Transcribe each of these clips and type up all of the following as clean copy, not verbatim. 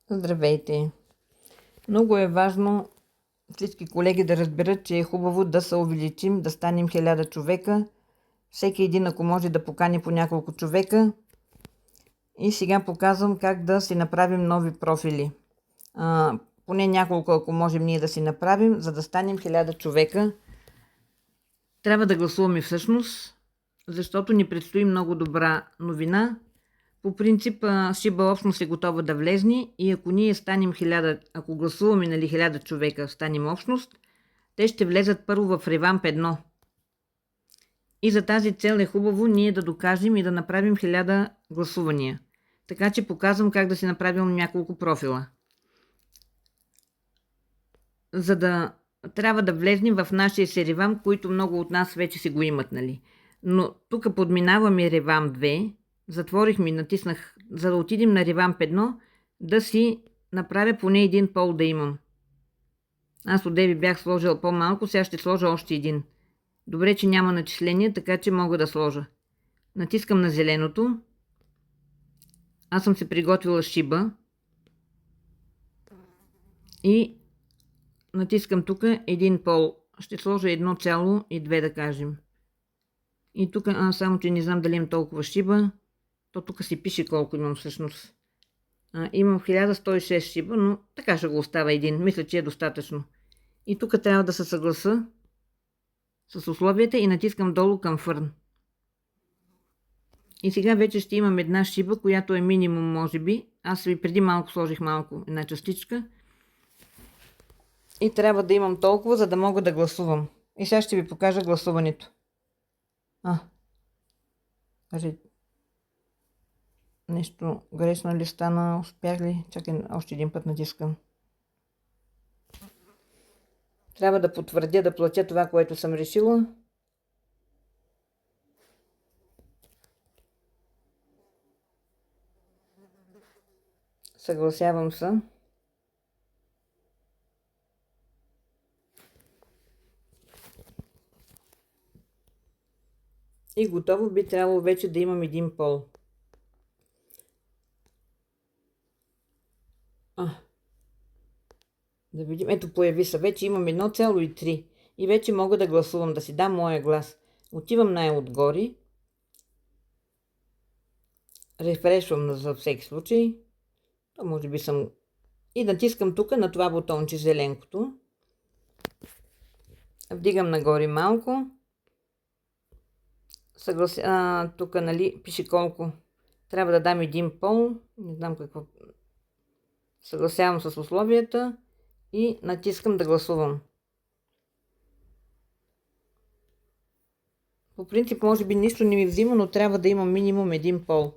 Здравейте! Много е важно всички колеги да разберат, че е хубаво да се увеличим, да станем 1000 човека. Всеки един, ако може, да покани по няколко човека. И сега показвам как да си направим нови профили. Поне няколко, ако можем ние да си направим, за да станем 1000 човека. Трябва да гласуваме всъщност, защото ни предстои много добра новина. По принцип, Шиба общност е готова да влезне и ако ние станем 1000, ако гласуваме 1000 човека, станем общност, те ще влезат първо в ревамп 1. И за тази цел е хубаво ние да докажем и да направим 1000 гласувания. Така че показвам как да си направим няколко профила. За да трябва да влезнем в нашия си ревамп, които много от нас вече си го имат, нали? Но тук подминаваме ревамп 2. Затворихме и натиснах, за да отидем на ревамп 1, да си направя поне един пол да имам. Аз от деви бях сложил по-малко, сега ще сложа още един. Добре, че няма начисление, така че мога да сложа. Натискам на зеленото. Аз съм се приготвила шиба. И натискам тук един пол. Ще сложа 1,2 да кажем. И тук, само че не знам дали имам толкова шиба. То тук си пише колко имам всъщност. Имам 1106 шиба, но така ще го оставя един. Мисля, че е достатъчно. И тук трябва да се съгласа с условията и натискам долу към фърн. И сега вече ще имам една шиба, която е минимум, може би. Аз ви преди малко сложих една частичка. И трябва да имам толкова, за да мога да гласувам. И сега ще ви покажа гласуването. Нещо грешно ли стана? Успях ли? Чакай, още един път натискам. Трябва да потвърдя да платя това, което съм решила. Съгласявам се. И готово, би трябвало вече да имам един пол. Да видим. Ето, появи се. Вече имам 1,3. И вече мога да гласувам, да си дам моя глас. Отивам най-отгоре. Рефрешвам за всеки случай. То може би съм... И натискам тук на това бутонче зеленкото. Вдигам нагоре малко. Тук, нали, пише колко. Трябва да дам един пол. Не знам какво. Съгласявам с условията. И натискам да гласувам. По принцип, може би нищо не ми взима, но трябва да имам минимум един пол.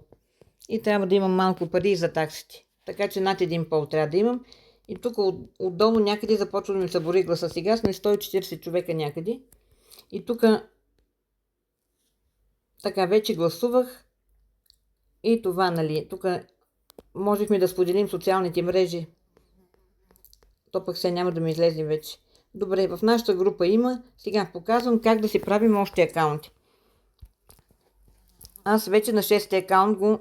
И трябва да имам малко пари за таксите. Така че над един пол трябва да имам. И тук отдолу някъде започва да ми се бори гласа. Сега сме 140 човека някъде. И тук така вече гласувах. И това, нали, тук можехме да споделим социалните мрежи. То пък сега няма да ми излезе вече. Добре, в нашата група има. Сега показвам как да си правим още акаунти. Аз вече на 6-ти акаунт го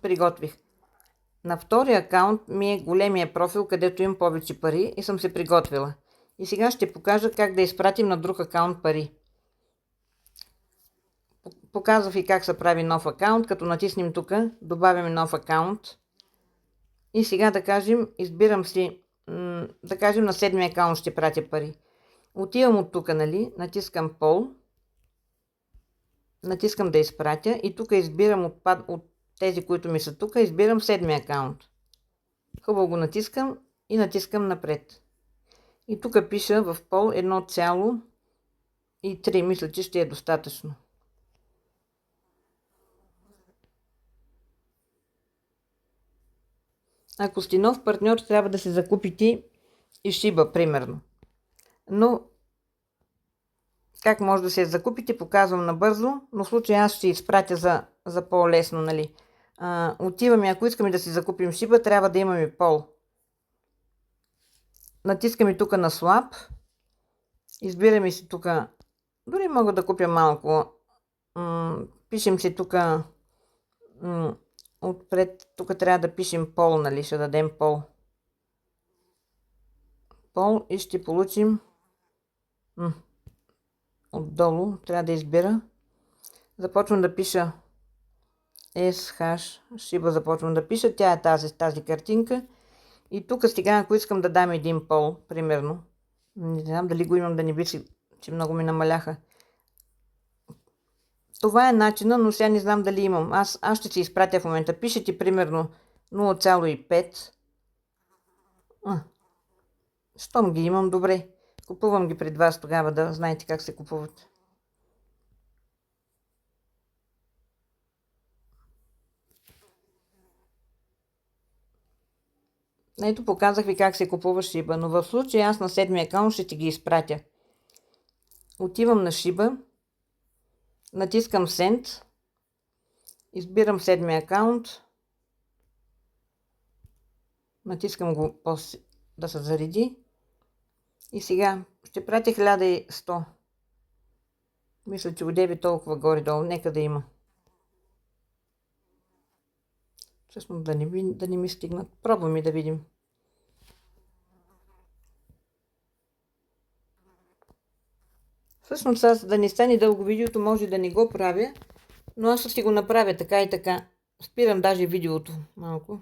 приготвих. На втория акаунт ми е големия профил, където имам повече пари и съм се приготвила. И сега ще покажа как да изпратим на друг акаунт пари. Показвах и как се прави нов акаунт, като натиснем тук, добавяме нов акаунт. И сега да кажем, избирам си, да кажем на 7-ми акаунт ще пратя пари. Отивам от тук, нали, натискам пол. Натискам да изпратя и тук избирам от тези, които ми са тук, избирам 7-ми акаунт. Хубаво го натискам и натискам напред. И тук пиша в пол 1,3. Мисля, че ще е достатъчно. Ако сте нов партньор, трябва да се закупите и шиба, примерно. Но как може да се закупите, показвам набързо, но в случай аз ще изпратя за по-лесно, нали. Отиваме, ако искаме да си закупим шиба, трябва да имаме пол. Натискаме тук на Swap. Избираме си тук, дори мога да купя малко. Пишем си тук отпред, тук трябва да пишем пол, нали, ще дадем пол. пол и ще получим отдолу. Трябва да избера. Започвам да пиша SH Shiba, започвам да пиша. Тя е тази картинка. И тук сега, ако искам да дам един пол, примерно, не знам дали го имам, да не би си, че много ми намаляха. Това е начина, но сега не знам дали имам. Аз ще си изпратя в момента. Пише ти примерно 0,5. Щом ги имам, добре. Купувам ги пред вас тогава, да знаете как се купуват. Ето, показах ви как се купува Shiba, но в случая аз на 7-ми акаунт ще ти ги изпратя. Отивам на Shiba, натискам Send, избирам 7-ми акаунт, натискам го да се зареди и сега ще пратя 1100. Мисля, че одеви толкова горе-долу, нека да има. Всъщност да не ми стигнат. Пробваме да видим. Всъщност аз да не стане дълго видеото, може да не го правя, но аз ще си го направя така и така. Спирам даже видеото малко.